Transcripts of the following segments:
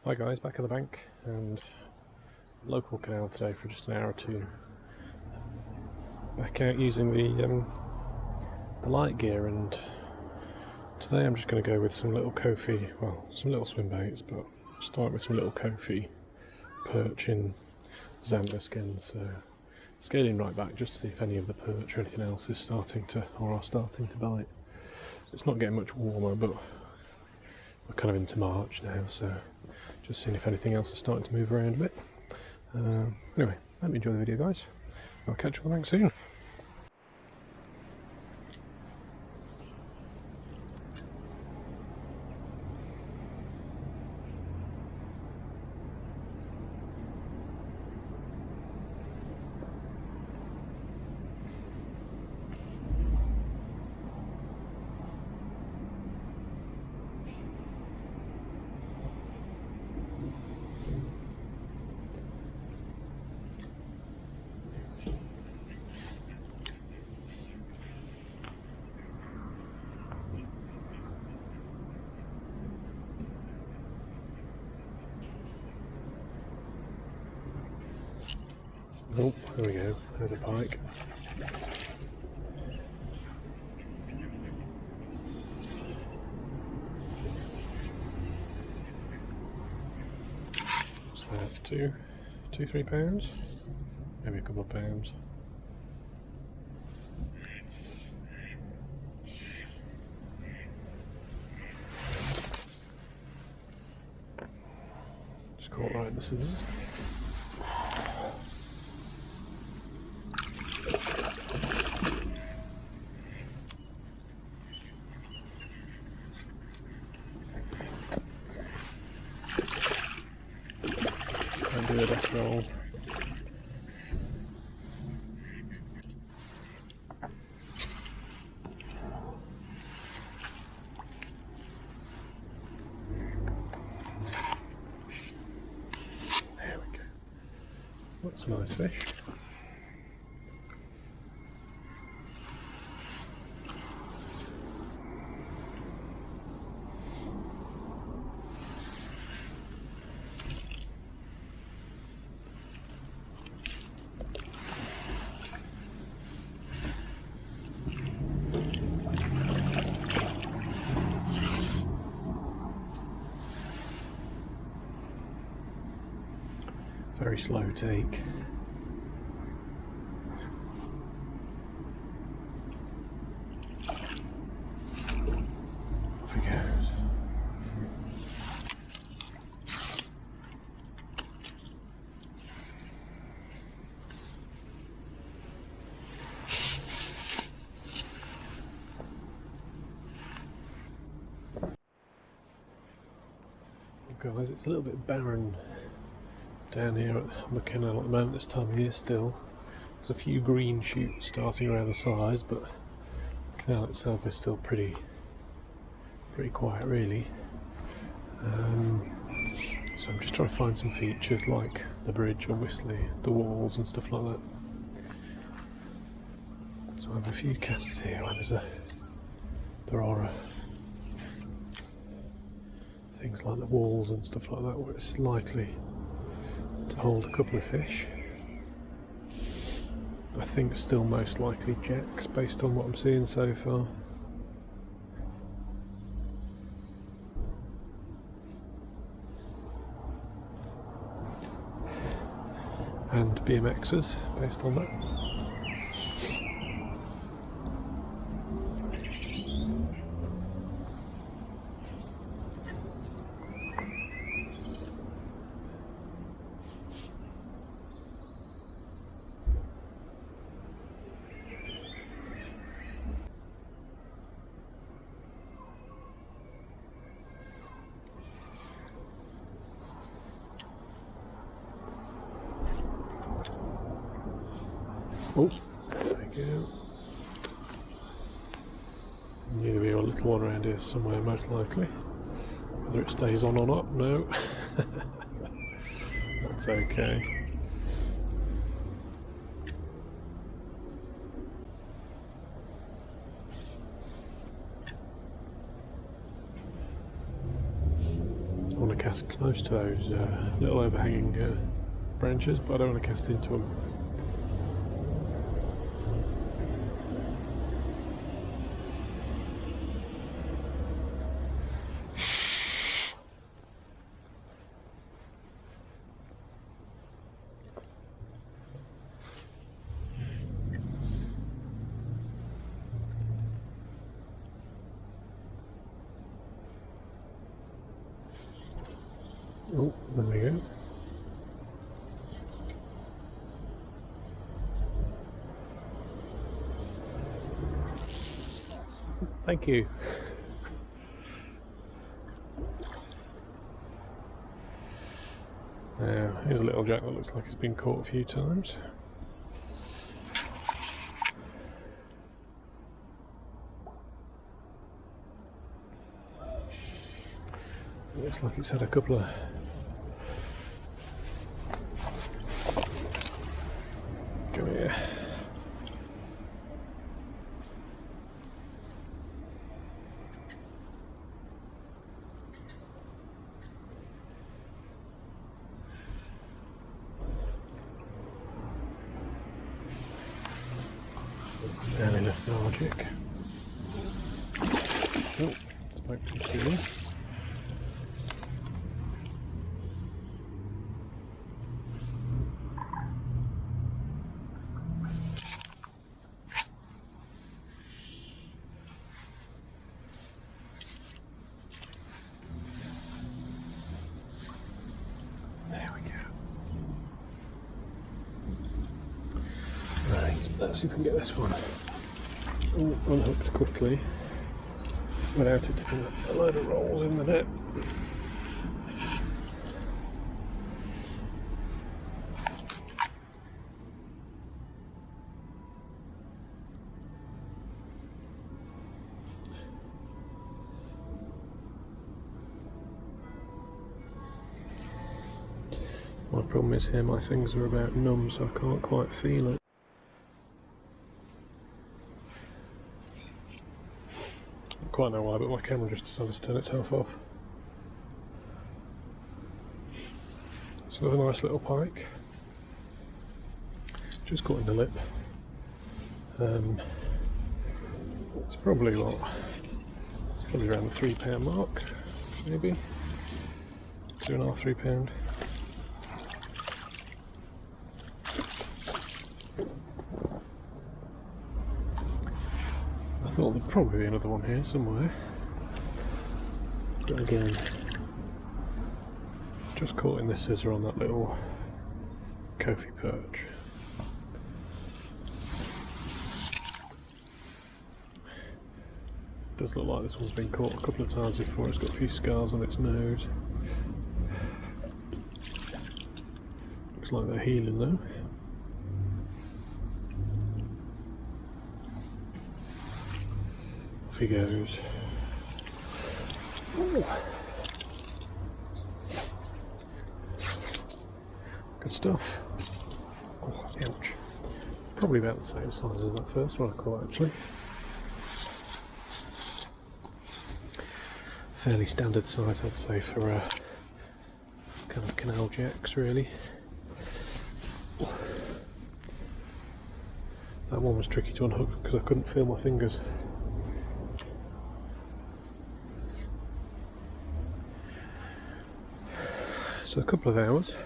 Hi guys, back at the bank and local canal today for just an hour or two. Back out using the light gear, and today I'm just going to go with some little Kofi, well, some little swim baits, but start with some little Kofi Perch in Xanther skins. So scaling right back just to see if any of the perch or anything else is starting to bite. It's not getting much warmer, but we're kind of into March now, so just seeing if anything else is starting to move around a bit. Anyway, let me enjoy the video, guys. I'll catch you on the bank soon. Oh, there we go, there's a pike. What's that, 3 pounds? Maybe a couple of pounds. Just caught right in the scissors. Do a death roll. There we go. That's a nice fish. Very slow take. Off he goes. Guys, it's a little bit barren down here on the canal at the moment this time of year still. There's a few green shoots starting around the sides, but the canal itself is still pretty quiet really. So I'm just trying to find some features like the bridge, obviously, the walls and stuff like that. So I have a few casts here where there are things like the walls and stuff like that where it's likely to hold a couple of fish. I think still most likely jacks based on what I'm seeing so far. And BMXs based on that. Oh, there we go. Need to be a little one around here somewhere, most likely. Whether it stays on or not, no. That's okay. to cast close to those little overhanging branches, but I don't want to cast into them. Oh, there we go. Thank you. Now, here's a little jack that looks like it's been caught a few times. Looks like it's had a couple of go here. Fairly lethargic. Oh, spoke too soon. Let's see if we can get this one unhooked quickly without it doing a load of rolls in the net. My problem is here my fingers are about numb, so I can't quite feel it. Quite know why, but my camera just decided to turn itself off. So a nice little pike, just caught in the lip. It's probably what? It's probably around the £3 mark, maybe 2.5, £3. I thought there'd probably be another one here somewhere, but again, just caught in this scissor on that little Kofi Perch. Does look like this one's been caught a couple of times before. It's got a few scars on its nose. Looks like they're healing though. Off he goes. Ooh. Good stuff. Oh, ouch. Probably about the same size as that first one I caught actually. Fairly standard size I'd say for kind of canal jacks really. That one was tricky to unhook because I couldn't feel my fingers. So a couple of hours.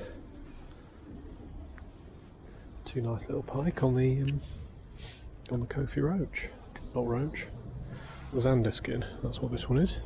Two nice little pike on the Kofi roach, not roach, Xander skin. That's what this one is.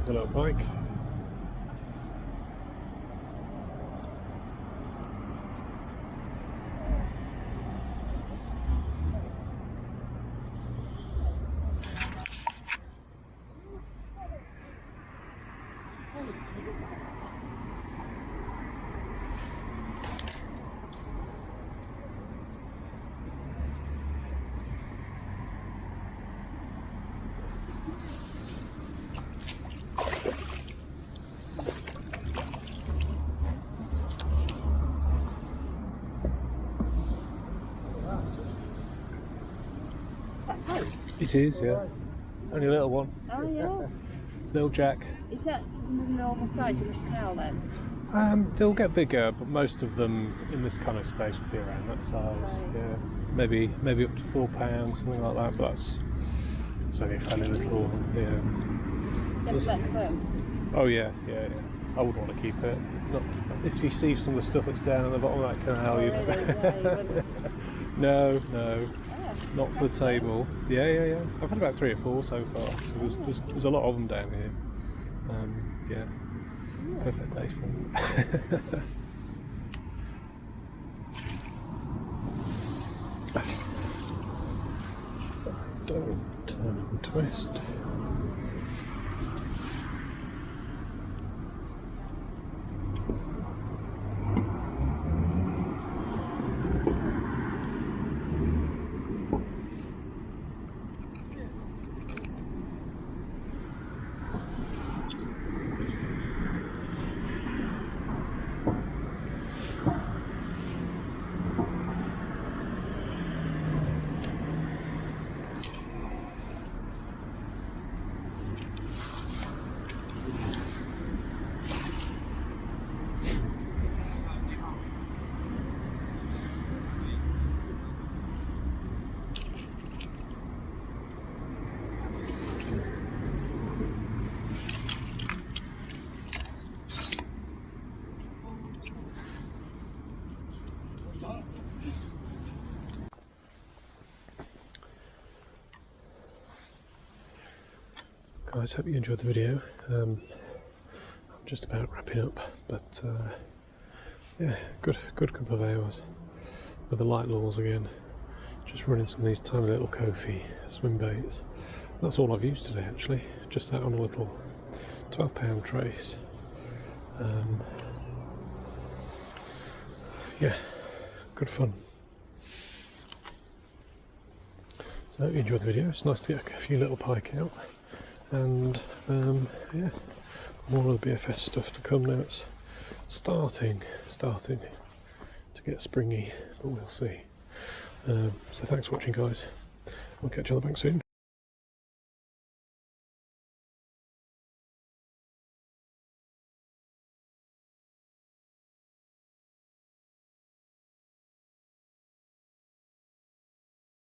Hello, Pike. that Pike? It is, yeah. Only a little one. Oh yeah. Little Jack. Is that the normal size in this canal then? They'll get bigger, but most of them in this kind of space will be around that size. Right. Yeah, maybe up to £4, something like that. But it's only a fairly little one. Yeah. Never let them go. Oh yeah. I would want to keep it. Not if you see some of the stuff that's down at the bottom of that canal. Oh, You really? Yeah, you wouldn't. No, Oh, not for the table. Yeah. I've had about 3 or 4 so far. So there's a lot of them down here. Yeah. Perfect day for them. Don't turn and twist. Guys, hope you enjoyed the video. I'm just about wrapping up, but yeah, good couple of hours with the light lures again. Just running some of these tiny little Kofi swim baits. That's all I've used today actually, just that on a little £12 trace. Yeah, good fun. So I hope you enjoyed the video. It's nice to get a few little pike out. And yeah, more of the BFS stuff to come now. It's starting to get springy, but we'll see. So thanks for watching, guys. We'll catch you on the bank soon.